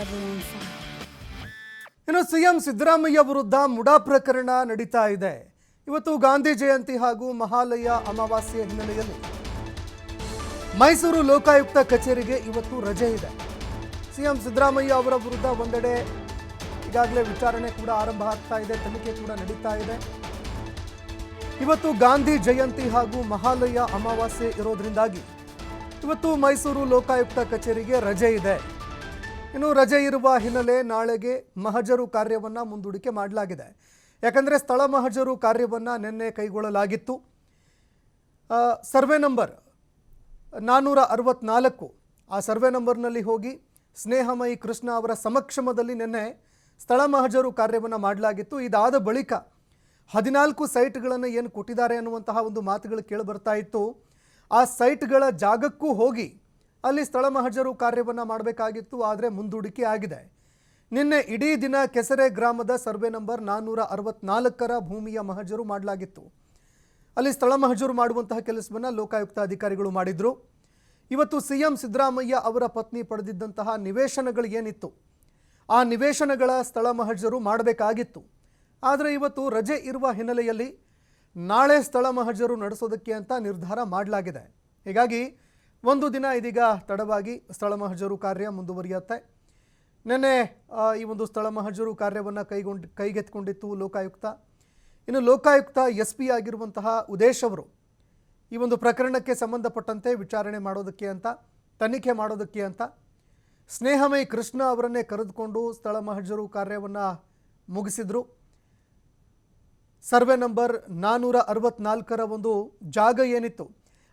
everyone fine. ಇನ್ನು CM Siddaramaiah ವಿರುದ್ಧ ಮುಡಾ ಪ್ರಕರಣ ನಡೀತಾ ಇದೆ. ಇವತ್ತು ಗಾಂಧಿ ಜಯಂತಿ ಹಾಗೂ ಮಹಾಲಯ ಅಮಾವಾಸ್ಯೆ ಹಿನ್ನೆಲೆಯಲ್ಲಿ ಮೈಸೂರು ಲೋಕಾಯುಕ್ತ ಕಚೇರಿಗೆ ಇವತ್ತು ರಜೆ ಇದೆ. ಸಿಎಂ ಸಿದ್ದರಾಮಯ್ಯ ಅವರ ವಿರುದ್ಧ ಒಂದೆಡೆ ಈಗಾಗಲೇ ವಿಚಾರಣೆ ಕೂಡ ಆರಂಭ ಆಗ್ತಾ ಇದೆ, ತನಿಖೆ ಕೂಡ ನಡೀತಾ ಇದೆ. ಇವತ್ತು ಗಾಂಧಿ ಜಯಂತಿ ಹಾಗೂ ಮಹಾಲಯ ಅಮಾವಾಸ್ಯೆ ಇರೋದ್ರಿಂದಾಗಿ ಇವತ್ತು ಮೈಸೂರು ಲೋಕಾಯುಕ್ತ ಕಚೇರಿಗೆ ರಜೆ ಇದೆ. ಇನ್ನು ರಜೆ ಇರುವ ಹಿನ್ನೆಲೆ ನಾಳೆಗೆ ಮಹಜರು ಕಾರ್ಯವನ್ನು ಮುಂದೂಡಿಕೆ ಮಾಡಲಾಗಿದೆ. ಯಾಕಂದರೆ ಸ್ಥಳ ಮಹಜರು ಕಾರ್ಯವನ್ನು ನಿನ್ನೆ ಕೈಗೊಳ್ಳಲಾಗಿತ್ತು. ಸರ್ವೆ ನಂಬರ್ 464 ಆ ಸರ್ವೆ ನಂಬರ್ನಲ್ಲಿ ಹೋಗಿ ಸ್ನೇಹಮಯಿ ಕೃಷ್ಣ ಅವರ ಸಮಕ್ಷಮದಲ್ಲಿ ನಿನ್ನೆ ಸ್ಥಳ ಮಹಜರು ಕಾರ್ಯವನ್ನು ಮಾಡಲಾಗಿತ್ತು. ಇದಾದ ಬಳಿಕ 14 ಸೈಟ್ಗಳನ್ನು ಏನು ಕೊಟ್ಟಿದ್ದಾರೆ ಅನ್ನುವಂತಹ ಒಂದು ಮಾತುಗಳು ಕೇಳಿಬರ್ತಾ ಇತ್ತು. ಆ ಸೈಟ್ಗಳ ಜಾಗಕ್ಕೂ ಹೋಗಿ ಅಲ್ಲಿ ಸ್ಥಳ ಮಹಜರು ಕಾರ್ಯವನ್ನು ಮಾಡಬೇಕಾಗಿತ್ತು, ಆದರೆ ಮುಂದೂಡಿಕೆ ಆಗಿದೆ. ನಿನ್ನೆ ಇಡೀ ದಿನ ಕೆಸರೆ ಗ್ರಾಮದ ಸರ್ವೆ ನಂಬರ್ 464ರ ಭೂಮಿಯ ಮಹಜರು ಮಾಡಲಾಗಿತ್ತು. ಅಲ್ಲಿ ಸ್ಥಳ ಮಹಜರು ಮಾಡುವಂತಹ ಕೆಲಸವನ್ನು ಲೋಕಾಯುಕ್ತ ಅಧಿಕಾರಿಗಳು ಮಾಡಿದರು. ಇವತ್ತು ಸಿಎಂ ಸಿದ್ದರಾಮಯ್ಯ ಅವರ ಪತ್ನಿ ಪಡೆದಿದ್ದಂತಹ ನಿವೇಶನಗಳು ಏನಿತ್ತು ಆ ನಿವೇಶನಗಳ ಸ್ಥಳ ಮಹಜರು ಮಾಡಬೇಕಾಗಿತ್ತು. ಆದರೆ ಇವತ್ತು ರಜೆ ಇರುವ ಹಿನ್ನೆಲೆಯಲ್ಲಿ ನಾಳೆ ಸ್ಥಳ ಮಹಜರು ನಡೆಸೋದಕ್ಕೆ ಅಂತ ನಿರ್ಧಾರ ಮಾಡಲಾಗಿದೆ. ಹೀಗಾಗಿ ಒಂದು ದಿನ ಇದೀಗ ತಡವಾಗಿ ಸ್ಥಳ ಮಹಜರು ಕಾರ್ಯ ಮುಂದುವರಿಯುತ್ತೆ. ನಿನ್ನೆ ಈ ಒಂದು ಸ್ಥಳ ಮಹಜರು ಕಾರ್ಯವನ್ನು ಕೈಗೆತ್ತಿಕೊಂಡಿತ್ತು ಲೋಕಾಯುಕ್ತ. ಇನ್ನು ಲೋಕಾಯುಕ್ತ SP ಆಗಿರುವಂತಹ ಉದೇಶ್ ಅವರು ಈ ಒಂದು ಪ್ರಕರಣಕ್ಕೆ ಸಂಬಂಧಪಟ್ಟಂತೆ ವಿಚಾರಣೆ ಮಾಡೋದಕ್ಕೆ ಅಂತ, ತನಿಖೆ ಮಾಡೋದಕ್ಕೆ ಅಂತ ಸ್ನೇಹಮಯಿ ಕೃಷ್ಣ ಅವರನ್ನೇ ಕರೆದುಕೊಂಡು ಸ್ಥಳ ಮಹಜರು ಕಾರ್ಯವನ್ನು ಮುಗಿಸಿದರು. ಸರ್ವೆ ನಂಬರ್ 464ರ ಒಂದು ಜಾಗ ಏನಿತ್ತು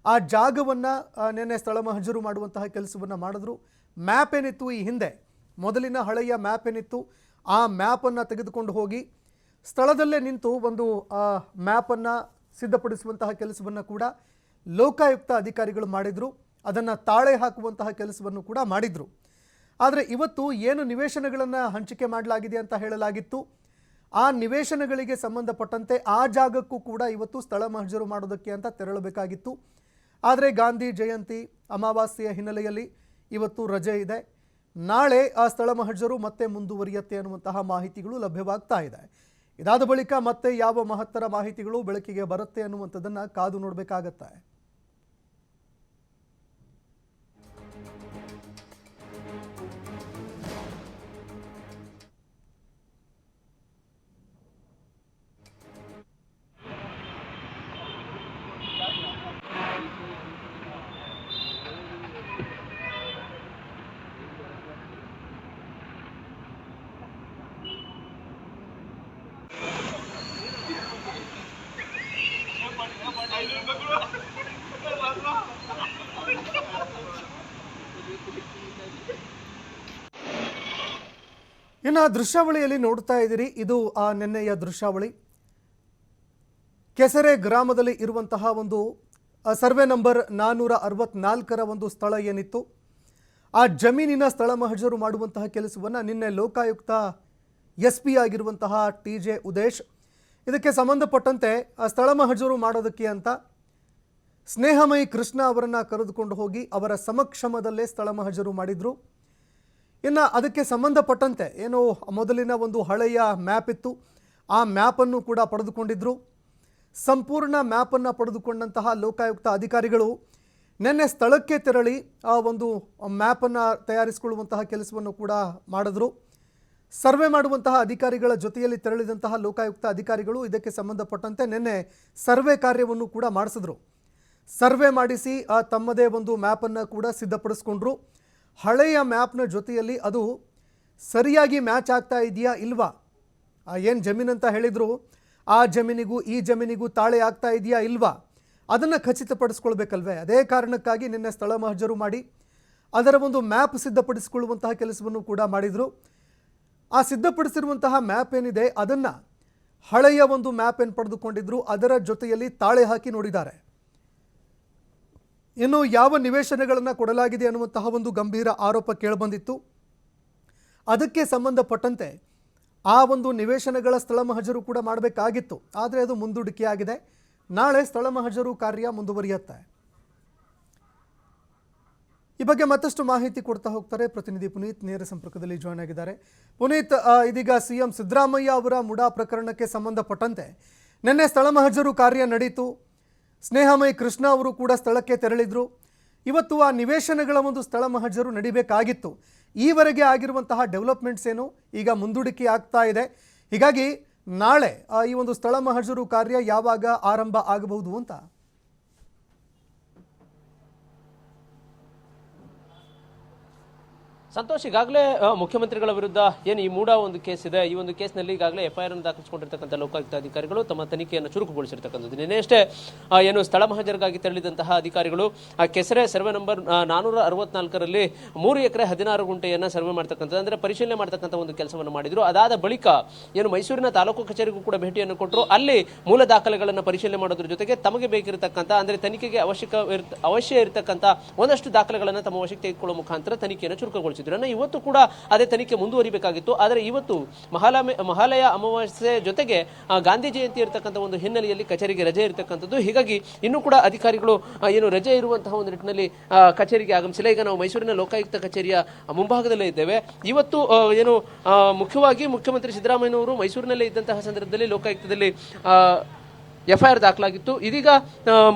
ಆ ಜಾಗವನ್ನು ನಿನ್ನೆ ಸ್ಥಳ ಮಹಜರು ಮಾಡುವಂತಹ ಕೆಲಸವನ್ನು ಮಾಡಿದ್ರು. ಮ್ಯಾಪ್ ಏನಿತ್ತು, ಈ ಹಿಂದೆ ಮೊದಲಿನ ಹಳೆಯ ಮ್ಯಾಪ್ ಏನಿತ್ತು ಆ ಮ್ಯಾಪನ್ನು ತೆಗೆದುಕೊಂಡು ಹೋಗಿ ಸ್ಥಳದಲ್ಲೇ ನಿಂತು ಒಂದು ಮ್ಯಾಪನ್ನು ಸಿದ್ಧಪಡಿಸುವಂತಹ ಕೆಲಸವನ್ನು ಕೂಡ ಲೋಕಾಯುಕ್ತ ಅಧಿಕಾರಿಗಳು ಮಾಡಿದರು. ಅದನ್ನು ತಾಳೆ ಹಾಕುವಂತಹ ಕೆಲಸವನ್ನು ಕೂಡ ಮಾಡಿದರು. ಆದರೆ ಇವತ್ತು ಏನು ನಿವೇಶನಗಳನ್ನು ಹಂಚಿಕೆ ಮಾಡಲಾಗಿದೆ ಅಂತ ಹೇಳಲಾಗಿತ್ತು, ಆ ನಿವೇಶನಗಳಿಗೆ ಸಂಬಂಧಪಟ್ಟಂತೆ ಆ ಜಾಗಕ್ಕೂ ಕೂಡ ಇವತ್ತು ಸ್ಥಳ ಮಹಜರು ಮಾಡೋದಕ್ಕೆ ಅಂತ ತೆರಳಬೇಕಾಗಿತ್ತು. ಆದರೆ ಗಾಂಧಿ ಜಯಂತಿ ಅಮಾವಾಸ್ಯೆಯ ಹಿನ್ನೆಲೆಯಲ್ಲಿ ಇವತ್ತು ರಜೆ ಇದೆ. ನಾಳೆ ಆ ಸ್ಥಳ ಮಹಜರು ಮತ್ತೆ ಮುಂದುವರಿಯುತ್ತೆ ಅನ್ನುವಂತಹ ಮಾಹಿತಿಗಳು ಲಭ್ಯವಾಗ್ತಾ ಇದೆ. ಇದಾದ ಬಳಿಕ ಮತ್ತೆ ಯಾವ ಮಹತ್ತರ ಮಾಹಿತಿಗಳು ಬೆಳಕಿಗೆ ಬರುತ್ತೆ ಅನ್ನುವಂಥದ್ದನ್ನು ಕಾದು ನೋಡಬೇಕಾಗತ್ತೆ. ಇನ್ನು ದೃಶ್ಯಾವಳಿಯಲ್ಲಿ ನೋಡ್ತಾ ಇದ್ದೀರಿ, ಇದು ಆ ನಿನ್ನೆಯ ದೃಶ್ಯಾವಳಿ. ಕೆಸರೆ ಗ್ರಾಮದಲ್ಲಿ ಇರುವಂತಹ ಒಂದು ಸರ್ವೆ ನಂಬರ್ 464ರ ಒಂದು ಸ್ಥಳ ಏನಿತ್ತು ಆ ಜಮೀನಿನ ಸ್ಥಳ ಮಹಜರು ಮಾಡುವಂತಹ ಕೆಲಸವನ್ನು ನಿನ್ನೆ ಲೋಕಾಯುಕ್ತ SP ಆಗಿರುವಂತಹ TJ ಉದೇಶ್ ಇದಕ್ಕೆ ಸಂಬಂಧಪಟ್ಟಂತೆ ಆ ಸ್ಥಳ ಮಹಜರು ಮಾಡೋದಕ್ಕೆ ಅಂತ ಸ್ನೇಹಮಯಿ ಕೃಷ್ಣ ಅವರನ್ನು ಕರೆದುಕೊಂಡು ಹೋಗಿ ಅವರ ಸಮಕ್ಷಮದಲ್ಲೇ ಸ್ಥಳ ಮಹಜರು ಮಾಡಿದರು. ಇನ್ನು ಅದಕ್ಕೆ ಸಂಬಂಧಪಟ್ಟಂತೆ ಏನು ಮೊದಲಿನ ಒಂದು ಹಳೆಯ ಮ್ಯಾಪ್ ಇತ್ತು ಆ ಮ್ಯಾಪನ್ನು ಕೂಡ ಪಡೆದುಕೊಂಡಿದ್ದರು. ಸಂಪೂರ್ಣ ಮ್ಯಾಪನ್ನು ಪಡೆದುಕೊಂಡಂತಹ ಲೋಕಾಯುಕ್ತ ಅಧಿಕಾರಿಗಳು ನಿನ್ನೆ ಸ್ಥಳಕ್ಕೆ ತೆರಳಿ ಆ ಒಂದು ಮ್ಯಾಪನ್ನು ತಯಾರಿಸಿಕೊಳ್ಳುವಂತಹ ಕೆಲಸವನ್ನು ಕೂಡ ಮಾಡಿದ್ರು. ಸರ್ವೆ ಮಾಡುವಂತಹ ಅಧಿಕಾರಿಗಳ ಜೊತೆಯಲ್ಲಿ ತೆರಳಿದಂತಹ ಲೋಕಾಯುಕ್ತ ಅಧಿಕಾರಿಗಳು ಇದಕ್ಕೆ ಸಂಬಂಧಪಟ್ಟಂತೆ ನಿನ್ನೆ ಸರ್ವೆ ಕಾರ್ಯವನ್ನು ಕೂಡ ಮಾಡಿಸಿದ್ರು. ಸರ್ವೆ ಮಾಡಿಸಿ ತಮ್ಮದೇ ಒಂದು ಮ್ಯಾಪನ್ನು ಕೂಡ ಸಿದ್ಧಪಡಿಸ್ಕೊಂಡ್ರು. ಹಳೆಯ ಮ್ಯಾಪ್ನ ಜೊತೆಯಲ್ಲಿ ಅದು ಸರಿಯಾಗಿ ಮ್ಯಾಚ್ ಆಗ್ತಾ ಇದೆಯಾ ಇಲ್ವಾ, ಏನು ಜಮೀನಂತ ಹೇಳಿದರು ಆ ಜಮೀನಿಗೂ ಈ ಜಮೀನಿಗೂ ತಾಳೆ ಆಗ್ತಾ ಇದೆಯಾ ಇಲ್ವಾ ಅದನ್ನು ಖಚಿತಪಡಿಸ್ಕೊಳ್ಬೇಕಲ್ವೇ. ಅದೇ ಕಾರಣಕ್ಕಾಗಿ ನಿನ್ನೆ ಸ್ಥಳ ಮಹಜರು ಮಾಡಿ ಅದರ ಒಂದು ಮ್ಯಾಪ್ ಸಿದ್ಧಪಡಿಸಿಕೊಳ್ಳುವಂತಹ ಕೆಲಸವನ್ನು ಕೂಡ ಮಾಡಿದರು. ಆ ಸಿದ್ಧಪಡಿಸಿರುವಂತಹ ಮ್ಯಾಪ್ ಏನಿದೆ ಅದನ್ನು ಹಳೆಯ ಒಂದು ಮ್ಯಾಪ್ ಏನು ಪಡೆದುಕೊಂಡಿದ್ರು ಅದರ ಜೊತೆಯಲ್ಲಿ ತಾಳೆ ಹಾಕಿ ನೋಡಿದ್ದಾರೆ. ಇನ್ನು ಯಾವ ನಿವೇಶನಗಳನ್ನು ಕೊಡಲಾಗಿದೆ ಅನ್ನುವಂತಹ ಒಂದು ಗಂಭೀರ ಆರೋಪ ಕೇಳಿಬಂದಿತ್ತು. ಅದಕ್ಕೆ ಸಂಬಂಧಪಟ್ಟಂತೆ ಆ ಒಂದು ನಿವೇಶನಗಳ ಸ್ಥಳ ಮಹಜರು ಕೂಡ ಮಾಡಬೇಕಾಗಿತ್ತು, ಆದರೆ ಅದು ಮುಂದೂಡಿಕೆಯಾಗಿದೆ. ನಾಳೆ ಸ್ಥಳ ಮಹಜರು ಕಾರ್ಯ ಮುಂದುವರಿಯುತ್ತೆ. ಈ ಬಗ್ಗೆ ಮತ್ತಷ್ಟು ಮಾಹಿತಿ ಕೊಡ್ತಾ ಹೋಗ್ತಾರೆ ಪ್ರತಿನಿಧಿ ಪುನೀತ್ ನೇರ ಸಂಪರ್ಕದಲ್ಲಿ ಜಾಯ್ನ್ ಆಗಿದ್ದಾರೆ. ಪುನೀತ್, ಇದೀಗ ಸಿಎಂ ಸಿದ್ದರಾಮಯ್ಯ ಅವರ ಮುಡಾ ಪ್ರಕರಣಕ್ಕೆ ಸಂಬಂಧಪಟ್ಟಂತೆ ನಿನ್ನೆ ಸ್ಥಳ ಮಹಜರು ಕಾರ್ಯ ನಡೀತು. ಸ್ನೇಹಮಯಿ ಕೃಷ್ಣ ಅವರು ಕೂಡ ಸ್ಥಳಕ್ಕೆ ತೆರಳಿದ್ರು. ಇವತ್ತು ಆ ನಿವೇಶನಗಳ ಒಂದು ಸ್ಥಳ ಮಹಜರು ನಡಿಬೇಕಾಗಿತ್ತು. ಈವರೆಗೆ ಆಗಿರುವಂತಹ ಡೆವಲಪ್ಮೆಂಟ್ಸ್ ಏನು ಈಗ ಮುಂದೂಡಿಕೆ ಆಗ್ತಾ ಇದೆ. ಹೀಗಾಗಿ ನಾಳೆ ಈ ಒಂದು ಸ್ಥಳ ಮಹಜರು ಕಾರ್ಯ ಯಾವಾಗ ಆರಂಭ ಆಗಬಹುದು ಅಂತ? ಸಂತೋಷ್, ಈಗಾಗಲೇ ಮುಖ್ಯಮಂತ್ರಿಗಳ ವಿರುದ್ಧ ಏನು ಈ ಮೂಡ ಒಂದು ಕೇಸ್ ಇದೆ, ಈ ಒಂದು ಕೇಸ್ನಲ್ಲಿ ಈಗಾಗಲೇ ಎಫ್ಐಆರ್ ಅನ್ನು ದಾಖಲಿಸಿಕೊಂಡಿರ್ತಕ್ಕಂಥ ಲೋಕಾಯುಕ್ತ ಅಧಿಕಾರಿಗಳು ತಮ್ಮ ತನಿಖೆಯನ್ನು ಚುರುಕುಗೊಳಿಸಿರ್ತಕ್ಕಂಥದ್ದು. ನಿನ್ನೆಯಷ್ಟೇ ಏನು ಸ್ಥಳ ಮಹಜರಿಗಾಗಿ ತೆರಳಿದಂತಹ ಅಧಿಕಾರಿಗಳು ಕೆಸರೆ ಸರ್ವೆ ನಂಬರ್ 464ರಲ್ಲಿ 3 ಎಕರೆ 16 ಗುಂಟೆಯನ್ನು ಸರ್ವೆ ಮಾಡ್ತಕ್ಕಂಥದ್ದು, ಅಂದರೆ ಪರಿಶೀಲನೆ ಮಾಡ್ತಕ್ಕಂಥ ಒಂದು ಕೆಲಸವನ್ನು ಮಾಡಿದ್ರು. ಅದಾದ ಬಳಿಕ ಏನು ಮೈಸೂರಿನ ತಾಲೂಕು ಕಚೇರಿಗೂ ಕೂಡ ಭೇಟಿಯನ್ನು ಕೊಟ್ಟರು. ಅಲ್ಲಿ ಮೂಲ ದಾಖಲೆಗಳನ್ನು ಪರಿಶೀಲನೆ ಮಾಡೋದ್ರ ಜೊತೆಗೆ ತಮಗೆ ಬೇಕಿರತಕ್ಕಂಥ, ಅಂದರೆ ತನಿಖೆಗೆ ಅವಶ್ಯ ಇರತಕ್ಕಂಥ ಒಂದಷ್ಟು ದಾಖಲೆಗಳನ್ನು ತಮ್ಮ ವಶಕ್ಕೆ ತೆಗೆದುಕೊಳ್ಳುವ ಮುಖಾಂತರ ತನಿಖೆಯನ್ನು ಚುರುಕುಗೊಳಿಸಿದ್ರು. ಇವತ್ತು ಕೂಡ ಅದೇ ತನಿಖೆ ಮುಂದುವರಿಬೇಕಾಗಿತ್ತು. ಆದರೆ ಇವತ್ತು ಮಹಾಲಯ ಅಮಾವಾಸ್ಯೆ ಜೊತೆಗೆ ಗಾಂಧಿ ಜಯಂತಿ ಇರತಕ್ಕಂಥ ಒಂದು ಹಿನ್ನೆಲೆಯಲ್ಲಿ ಕಚೇರಿಗೆ ರಜೆ ಇರತಕ್ಕಂಥದ್ದು. ಹೀಗಾಗಿ ಇನ್ನೂ ಕೂಡ ಅಧಿಕಾರಿಗಳು ಏನು ರಜೆ ಇರುವಂತಹ ಒಂದು ನಿಟ್ಟಿನಲ್ಲಿ ಕಚೇರಿಗೆ ಆಗಮಿಸಿಲ್ಲ. ಈಗ ನಾವು ಮೈಸೂರಿನ ಲೋಕಾಯುಕ್ತ ಕಚೇರಿಯ ಮುಂಭಾಗದಲ್ಲೇ ಇದ್ದೇವೆ. ಇವತ್ತು ಏನು ಮುಖ್ಯವಾಗಿ ಮುಖ್ಯಮಂತ್ರಿ ಸಿದ್ದರಾಮಯ್ಯನವರು ಮೈಸೂರಿನಲ್ಲೇ ಇದ್ದಂತಹ ಸಂದರ್ಭದಲ್ಲಿ ಲೋಕಾಯುಕ್ತದಲ್ಲಿ ಎಫ್ಐಆರ್ ದಾಖಲಾಗಿತ್ತು. ಇದೀಗ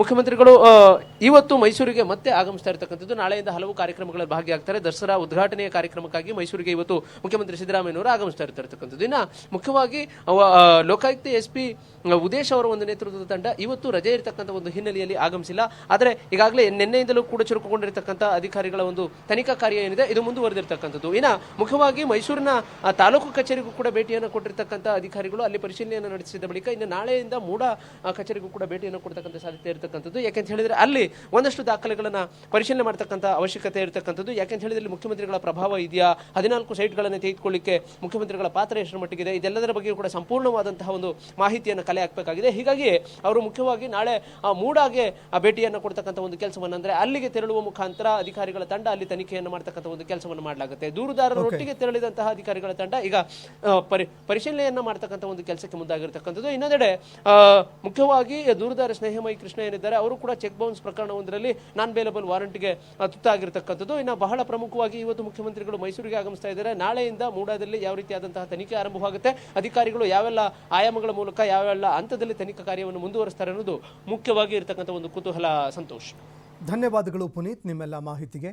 ಮುಖ್ಯಮಂತ್ರಿಗಳು ಇವತ್ತು ಮೈಸೂರಿಗೆ ಮತ್ತೆ ಆಗಮಿಸ್ತಾ ಇರತಕ್ಕಂಥದ್ದು. ನಾಳೆಯಿಂದ ಹಲವು ಕಾರ್ಯಕ್ರಮಗಳಲ್ಲಿ ಭಾಗಿಯಾಗ್ತಾರೆ. ದಸರಾ ಉದ್ಘಾಟನೆಯ ಕಾರ್ಯಕ್ರಮಕ್ಕಾಗಿ ಮೈಸೂರಿಗೆ ಇವತ್ತು ಮುಖ್ಯಮಂತ್ರಿ ಸಿದ್ದರಾಮಯ್ಯನವರು ಆಗಮಿಸ್ತಾ ಇರತಕ್ಕಂಥದ್ದು. ಇನ್ನು ಮುಖ್ಯವಾಗಿ ಲೋಕಾಯುಕ್ತ SP ಉದೇಶ್ ಅವರ ಒಂದು ನೇತೃತ್ವದ ತಂಡ ಇವತ್ತು ರಜೆ ಇರತಕ್ಕಂಥ ಒಂದು ಹಿನ್ನೆಲೆಯಲ್ಲಿ ಆಗಮಿಸಿಲ್ಲ. ಆದರೆ ಈಗಾಗಲೇ ನಿನ್ನೆಯಿಂದಲೂ ಕೂಡ ಚುರುಕುಗೊಂಡಿರತಕ್ಕಂಥ ಅಧಿಕಾರಿಗಳ ಒಂದು ತನಿಖಾ ಕಾರ್ಯ ಏನಿದೆ ಇದು ಮುಂದುವರೆದಿರ್ತಕ್ಕಂಥದ್ದು. ಇನ್ನು ಮುಖ್ಯವಾಗಿ ಮೈಸೂರಿನ ತಾಲೂಕು ಕಚೇರಿಗೂ ಕೂಡ ಭೇಟಿಯನ್ನು ಕೊಟ್ಟಿರ್ತಕ್ಕಂಥ ಅಧಿಕಾರಿಗಳು ಅಲ್ಲಿ ಪರಿಶೀಲನೆಯನ್ನು ನಡೆಸಿದ ಬಳಿಕ ಇನ್ನು ನಾಳೆಯಿಂದ ಮೂಡ ಕಚೇರಿಗೂ ಕೂಡ ಭೇಟಿಯನ್ನು ಕೊಡ್ತಕ್ಕಂಥ ಸಾಧ್ಯತೆ ಇರತಕ್ಕಂಥದ್ದು. ಯಾಕೆಂತ ಹೇಳಿದ್ರೆ ಅಲ್ಲಿ ಒಂದಷ್ಟು ದಾಖಲೆಗಳನ್ನು ಪರಿಶೀಲನೆ ಮಾಡತಕ್ಕಂಥ ಅವಶ್ಯಕತೆ ಇರತಕ್ಕಂಥದ್ದು. ಯಾಕೆಂತ ಹೇಳಿದ್ರೆ ಮುಖ್ಯಮಂತ್ರಿಗಳ ಪ್ರಭಾವ ಇದೆಯಾ, 14 ಸೈಟ್ಗಳನ್ನು ತೆಗೆದುಕೊಳ್ಳಿಕ್ಕೆ ಮುಖ್ಯಮಂತ್ರಿಗಳ ಪಾತ್ರ ಎಷ್ಟರ ಮಟ್ಟಿಗಿದೆ, ಇದೆಲ್ಲದರ ಬಗ್ಗೆ ಕೂಡ ಸಂಪೂರ್ಣವಾದಂತಹ ಒಂದು ಮಾಹಿತಿಯನ್ನು ಕಲೆ ಹಾಕಬೇಕಾಗಿದೆ. ಹೀಗಾಗಿ ಅವರು ಮುಖ್ಯವಾಗಿ ನಾಳೆ ಮೂಡಾಗೆ ಭೇಟಿಯನ್ನು ಕೊಡ್ತಕ್ಕಂಥ ಒಂದು ಕೆಲಸವನ್ನು, ಅಂದರೆ ಅಲ್ಲಿಗೆ ತೆರಳುವ ಮುಖಾಂತರ ಅಧಿಕಾರಿಗಳ ತಂಡ ಅಲ್ಲಿ ತನಿಖೆಯನ್ನು ಮಾಡ್ತಕ್ಕಂಥ ಒಂದು ಕೆಲಸವನ್ನು ಮಾಡಲಾಗುತ್ತೆ. ದೂರುದಾರರೊಟ್ಟಿಗೆ ತೆರಳಿದಂತಹ ಅಧಿಕಾರಿಗಳ ತಂಡ ಈಗ ಪರಿಶೀಲನೆಯನ್ನ ಮಾಡ್ತಕ್ಕಂಥ ಒಂದು ಕೆಲಸಕ್ಕೆ ಮುಂದಾಗಿರ್ತಕ್ಕಂಥದ್ದು. ಇನ್ನೊಂದೆಡೆ ಮುಖ್ಯವಾಗಿ ದೂರುದಾರ ಸ್ನೇಹಮಯಿ ಕೃಷ್ಣ ಏನಿದ್ದಾರೆ ಅವರು ಕೂಡ ಚೆಕ್ ಬೌನ್ಸ್ ಪ್ರಕರಣವೊಂದರಲ್ಲಿ ನಾನ್ ಬೇಲಬಲ್ ವಾರಂಟ್ಗೆ ತುತ್ತಾಗಿರ್ತಕ್ಕಂಥದ್ದು. ಇನ್ನು ಬಹಳ ಪ್ರಮುಖವಾಗಿ ಇವತ್ತು ಮುಖ್ಯಮಂತ್ರಿಗಳು ಮೈಸೂರಿಗೆ ಆಗಮಿಸ್ತಾ ಇದ್ದಾರೆ. ನಾಳೆಯಿಂದ ಮೂಡಾದಲ್ಲಿ ಯಾವ ರೀತಿಯಾದಂತಹ ತನಿಖೆ ಆರಂಭವಾಗುತ್ತೆ, ಅಧಿಕಾರಿಗಳು ಯಾವೆಲ್ಲ ಆಯಾಮಗಳ ಮೂಲಕ ಯಾವೆಲ್ಲ ಹಂತದಲ್ಲಿ ತನಿಖಾ ಕಾರ್ಯವನ್ನು ಮುಂದುವರಿಸ್ತಾರೆ ಅನ್ನೋದು ಮುಖ್ಯವಾಗಿ ಇರತಕ್ಕಂಥ ಒಂದು ಕುತೂಹಲ. ಸಂತೋಷ್, ಧನ್ಯವಾದಗಳು ಪುನೀತ್ ನಿಮ್ಮೆಲ್ಲ ಮಾಹಿತಿಗೆ.